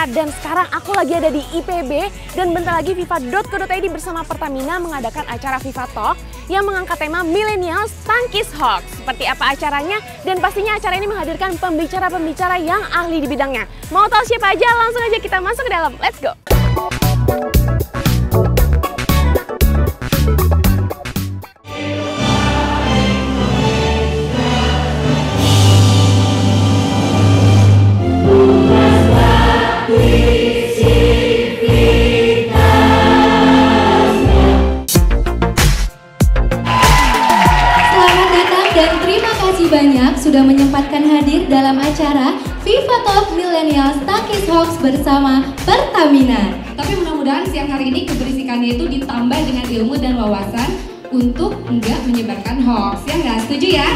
Jakarta dan sekarang aku lagi ada di IPB dan bentar lagi FIFA.co.id bersama Pertamina mengadakan acara FIFA Talk yang mengangkat tema Millennials Tangkis Hoax. Seperti apa acaranya dan pastinya acara ini menghadirkan pembicara-pembicara yang ahli di bidangnya. Mau tahu siapa aja? Langsung aja kita masuk ke dalam. Let's go! Banyak sudah menyempatkan hadir dalam acara FIFA Talk Millennials Tangkis Hoax bersama Pertamina. Tapi mudah-mudahan siang hari ini keberisikannya itu ditambah dengan ilmu dan wawasan untuk enggak menyebarkan hoax. Ya nggak? Setuju ya?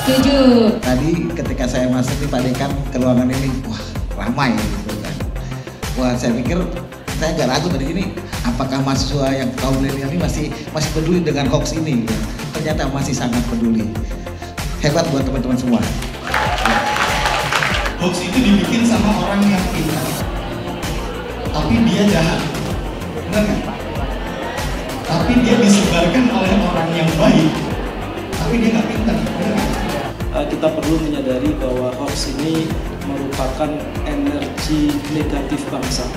Setuju. Tadi ketika saya masuk di Pak Dekan ke ruangan ini, wah ramai gitu kan. Wah saya pikir, saya agak ragu dari sini, apakah mahasiswa yang kaum milenial ini masih peduli dengan hoax ini? Ya. Ternyata masih sangat peduli. Hebat buat teman-teman semua. Hoax itu dibikin sama orang yang pintar, tapi dia jahat, benar kan? Tapi dia disebarkan oleh orang yang baik, tapi dia nggak pintar, benar kan? Kita perlu menyadari bahwa hoax ini merupakan energi negatif bangsa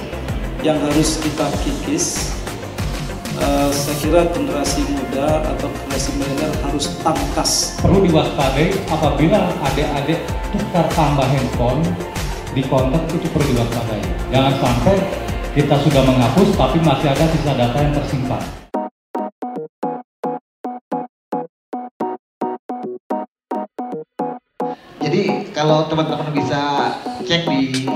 yang harus kita kikis. Saya kira generasi muda atau generasi milenial harus tangkas. Perlu diwaspadai apabila adik-adik tukar tambah handphone di kontak itu perlu diwaspadai. Jangan sampai kita sudah menghapus tapi masih ada sisa data yang tersimpan. Jadi kalau teman-teman bisa cek di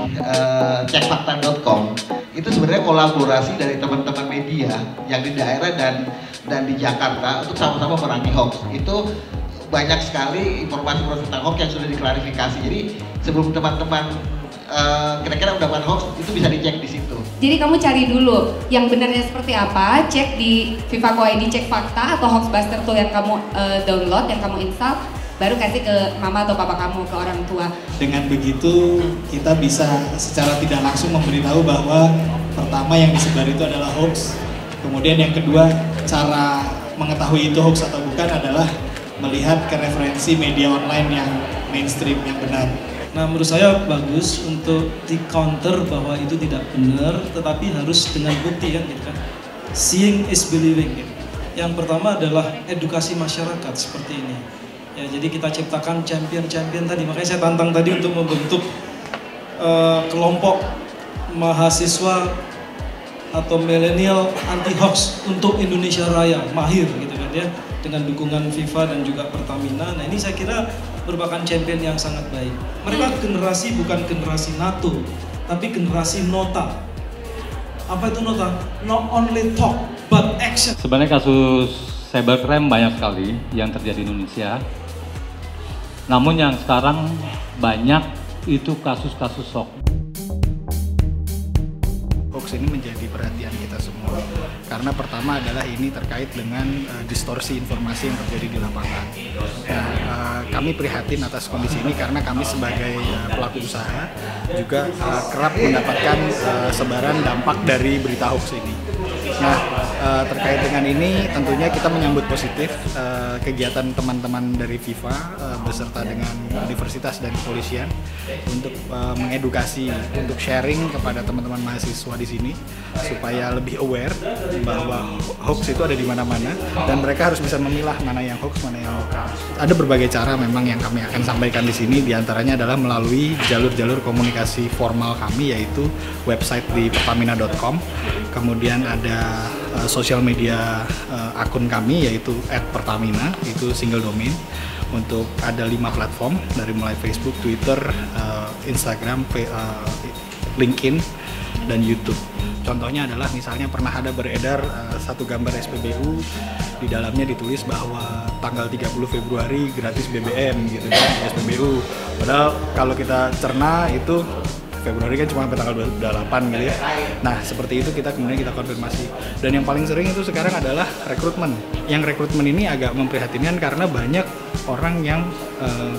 cekfakta.com, itu sebenarnya kolaborasi dari teman-teman media yang di daerah dan di Jakarta untuk sama-sama merangi hoax. Itu banyak sekali informasi tentang hoax yang sudah diklarifikasi. Jadi sebelum teman-teman kira-kira udah bukan hoax, itu bisa dicek di situ. Jadi kamu cari dulu yang benarnya seperti apa, cek di FIFA.co.id cek fakta atau Hoaxbuster tool yang kamu download, yang kamu install, baru kasih ke mama atau papa kamu, ke orang tua. Dengan begitu kita bisa secara tidak langsung memberitahu bahwa pertama yang disebar itu adalah hoax. Kemudian yang kedua, cara mengetahui itu hoax atau bukan adalah melihat ke referensi media online yang mainstream, yang benar. Nah, menurut saya bagus untuk di-counter bahwa itu tidak benar, tetapi harus dengan bukti kan, gitu kan. Seeing is believing. Gitu. Yang pertama adalah edukasi masyarakat seperti ini. Ya, jadi kita ciptakan champion-champion tadi, makanya saya tantang tadi untuk membentuk kelompok mahasiswa atau milenial anti hoax untuk Indonesia Raya, mahir gitu kan ya, dengan dukungan FIFA dan juga Pertamina. Nah ini saya kira merupakan champion yang sangat baik. Mereka generasi bukan generasi NATO, tapi generasi nota. Apa itu nota? Not only talk, but action. Sebenarnya kasus cybercrime banyak sekali yang terjadi di Indonesia. Namun yang sekarang banyak itu kasus-kasus hoax. Hoax ini menjadi perhatian kita semua karena pertama adalah ini terkait dengan distorsi informasi yang terjadi di lapangan. Nah, kami prihatin atas kondisi ini karena kami sebagai pelaku usaha juga kerap mendapatkan sebaran dampak dari berita hoax ini. Nah, terkait dengan ini tentunya kita menyambut positif kegiatan teman-teman dari FIFA beserta dengan universitas dan kepolisian untuk mengedukasi, untuk sharing kepada teman-teman mahasiswa di sini supaya lebih aware bahwa hoax itu ada di mana-mana dan mereka harus bisa memilah mana yang hoax, mana yang lokal. Ada berbagai cara memang yang kami akan sampaikan di sini, diantaranya adalah melalui jalur-jalur komunikasi formal kami, yaitu website di pertamina.com, kemudian ada sosial media akun kami yaitu @pertamina, itu single domain. Untuk ada 5 platform dari mulai Facebook, Twitter, Instagram, LinkedIn, dan YouTube. Contohnya adalah misalnya pernah ada beredar satu gambar SPBU, di dalamnya ditulis bahwa tanggal 30 Februari gratis BBM gitu kan, SPBU. Padahal kalau kita cerna itu Februari kan cuma sampai tanggal 28 gitu ya. Nah seperti itu kita kemudian kita konfirmasi. Dan yang paling sering itu sekarang adalah rekrutmen. Yang rekrutmen ini agak memprihatinkan karena banyak orang yang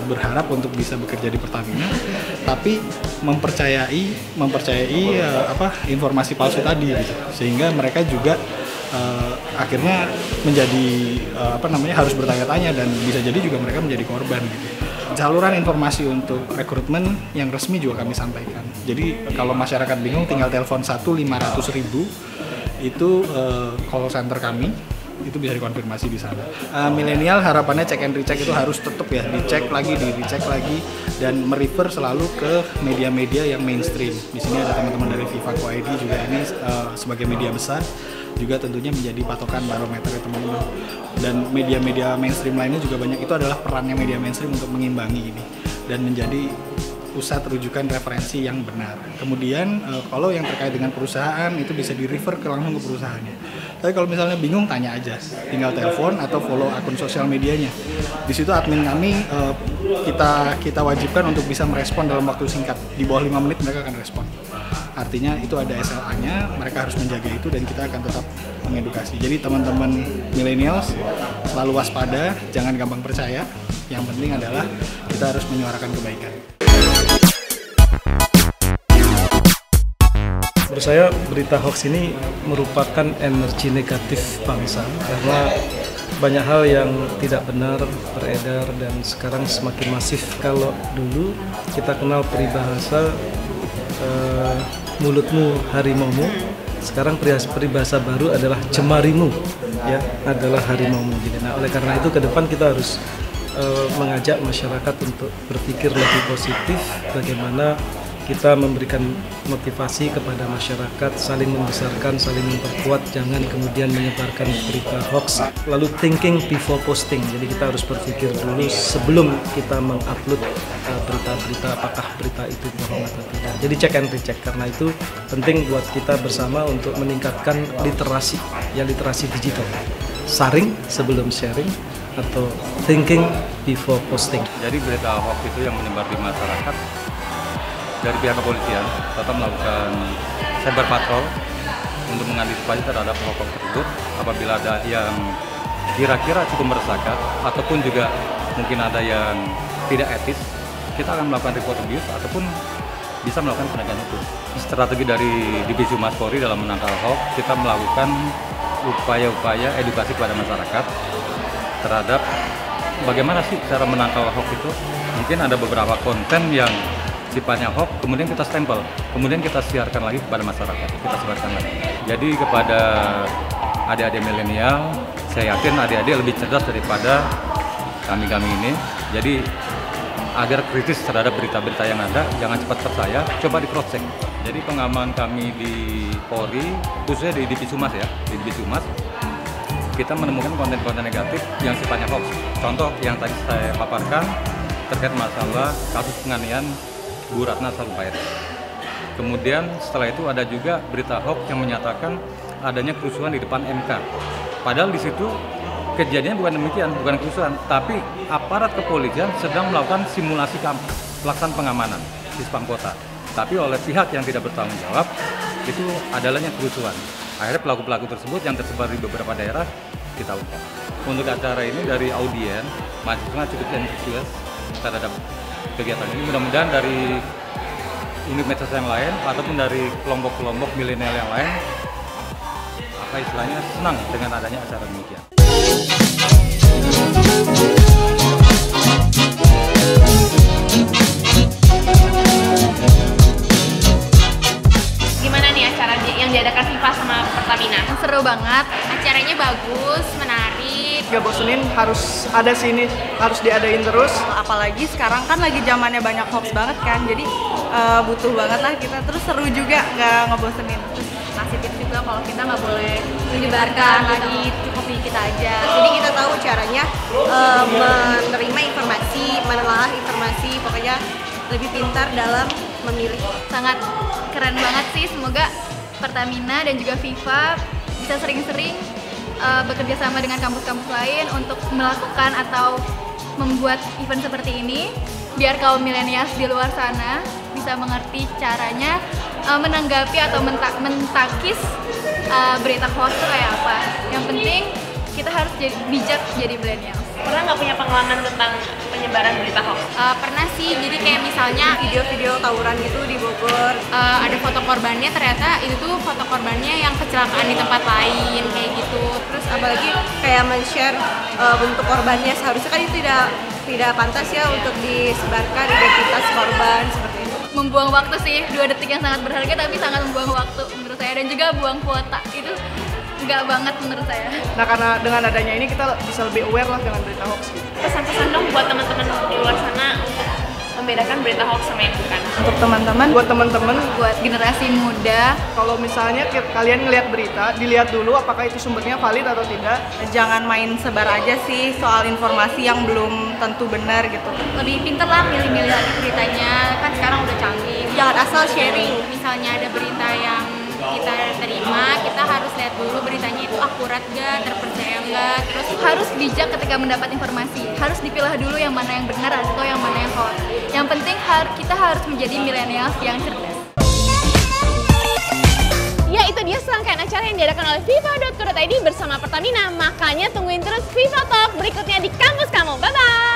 berharap untuk bisa bekerja di Pertamina, tapi mempercayai informasi palsu tadi gitu. Sehingga mereka juga akhirnya menjadi harus bertanya-tanya dan bisa jadi juga mereka menjadi korban gitu. Saluran informasi untuk rekrutmen yang resmi juga kami sampaikan. Jadi kalau masyarakat bingung tinggal telepon 1-500.000 itu call center kami, itu bisa dikonfirmasi di sana. Milenial harapannya check and recheck itu harus tetap ya, dicek lagi, di-recheck lagi, dan merefer selalu ke media-media yang mainstream. Di sini ada teman-teman dari FIFA Co.id juga, ini sebagai media besar juga tentunya menjadi patokan barometer teman-teman. Dan media-media mainstream lainnya juga banyak, itu adalah perannya media mainstream untuk mengimbangi ini dan menjadi pusat rujukan referensi yang benar. Kemudian kalau yang terkait dengan perusahaan itu bisa di-refer langsung ke perusahaannya. Tapi kalau misalnya bingung, tanya aja, tinggal telepon atau follow akun sosial medianya. Di situ admin kami kita wajibkan untuk bisa merespon dalam waktu singkat, di bawah 5 menit mereka akan respon. Artinya itu ada SLA-nya, mereka harus menjaga itu dan kita akan tetap mengedukasi. Jadi teman-teman millennials selalu waspada, jangan gampang percaya. Yang penting adalah kita harus menyuarakan kebaikan. Menurut saya berita hoax ini merupakan energi negatif bangsa karena banyak hal yang tidak benar beredar dan sekarang semakin masif. Kalau dulu kita kenal peribahasa mulutmu harimaumu, sekarang peribahasa baru adalah cemarimu, ya, adalah harimaumu. Nah, oleh karena itu ke depan kita harus mengajak masyarakat untuk berpikir lebih positif, bagaimana kita memberikan motivasi kepada masyarakat, saling membesarkan, saling memperkuat, jangan kemudian menyebarkan berita hoax. Lalu thinking before posting, jadi kita harus berpikir dulu sebelum kita mengupload berita-berita, apakah berita itu bohong atau tidak. Jadi check and recheck, karena itu penting buat kita bersama untuk meningkatkan literasi, ya literasi digital. Saring sebelum sharing, atau thinking before posting. Jadi berita hoax itu yang menyebar di masyarakat, dari pihak kepolisian tetap melakukan cyber patrol untuk mengantisipasi terhadap hoax tersebut. Apabila ada yang kira-kira cukup meresahkan ataupun juga mungkin ada yang tidak etis, kita akan melakukan report abuse ataupun bisa melakukan penegakan hukum. Strategi dari Divisi Humas Polri dalam menangkal hoax, kita melakukan upaya-upaya edukasi kepada masyarakat terhadap bagaimana sih cara menangkal hoax itu. Mungkin ada beberapa konten yang sifatnya hoax, kemudian kita stempel, kemudian kita siarkan lagi kepada masyarakat, kita sebarkan lagi. Jadi kepada adik-adik milenial, saya yakin adik-adik lebih cerdas daripada kami-kami ini. Jadi agar kritis terhadap berita-berita yang ada, jangan cepat percaya, coba di cross check. Jadi pengaman kami di Polri, khususnya di Divisi Humas ya, di Divisi Humas, kita menemukan konten-konten negatif yang sifatnya hoax. Contoh yang tadi saya paparkan terkait masalah kasus penganiayaan Bu Ratna Sarumpait. Kemudian setelah itu ada juga berita hoax yang menyatakan adanya kerusuhan di depan MK. Padahal di situ kejadiannya bukan demikian, bukan kerusuhan, tapi aparat kepolisian sedang melakukan simulasi pelaksanaan pengamanan di Spam Kota. Tapi oleh pihak yang tidak bertanggung jawab, itu adalahnya kerusuhan. Akhirnya pelaku-pelaku tersebut yang tersebar di beberapa daerah kita ungkap. Untuk acara ini dari audien, mahasiswa cukup antusias terhadap kegiatan ini. Mudah-mudahan dari unit medsos yang lain ataupun dari kelompok-kelompok milenial yang lain, apa istilahnya, senang dengan adanya acara demikian. Gimana nih acara yang diadakan FIFA sama Pertamina? Seru banget, acaranya bagus, menarik. Gak bosenin, harus ada sini, harus diadain terus. Apalagi sekarang kan lagi zamannya banyak hoax banget kan, jadi butuh banget lah kita. Terus seru juga, gak ngebosenin. Masih tips juga kalau kita nggak boleh menyebarkan lagi, cukup di kita aja. Jadi kita tahu caranya menerima informasi, menelaah informasi, pokoknya lebih pintar dalam memilih. Sangat keren banget sih, semoga Pertamina dan juga FIFA bisa sering-sering bekerja sama dengan kampus-kampus lain untuk melakukan atau membuat event seperti ini biar kaum milenials di luar sana bisa bisa mengerti caranya menanggapi atau mentakis berita hoax itu kayak apa. Yang penting kita harus bijak jadi milenial. Pernah nggak punya pengalaman tentang penyebaran berita hoax? Pernah sih, jadi kayak misalnya Video-video tawuran gitu di Bogor. ada foto korbannya, ternyata itu tuh foto korbannya yang kecelakaan di tempat lain kayak gitu. Terus apalagi kayak men-share bentuk korbannya, seharusnya kan itu tidak pantas ya untuk disebarkan identitas korban seperti itu. Membuang waktu sih, 2 detik yang sangat berharga tapi sangat membuang waktu menurut saya, dan juga buang kuota itu enggak banget menurut saya. Nah, karena dengan adanya ini kita bisa lebih aware lah dengan berita hoax gitu. Pesan-pesan dong buat teman-teman di luar sana untuk membedakan berita hoax sama yang bukan. Untuk teman-teman, buat teman-teman, Buat generasi muda, kalau misalnya kalian ngelihat berita, dilihat dulu apakah itu sumbernya valid atau tidak. Jangan main sebar aja sih soal informasi yang belum tentu benar gitu. lebih pinter lah milih-milih lagi beritanya, kan sekarang udah canggih. Jangan asal sharing. Misalnya ada berita yang kita terima, kita harus lihat dulu beritanya itu akurat gak, terpercaya gak, terus harus bijak ketika mendapat informasi, harus dipilah dulu yang mana yang benar atau yang mana yang hoax. Yang penting kita harus menjadi milenial yang cerdas. Ya, itu dia serangkaian acara yang diadakan oleh FIFA.co.id bersama Pertamina. Makanya tungguin terus FIFA Talk berikutnya di kampus kamu. Bye-bye!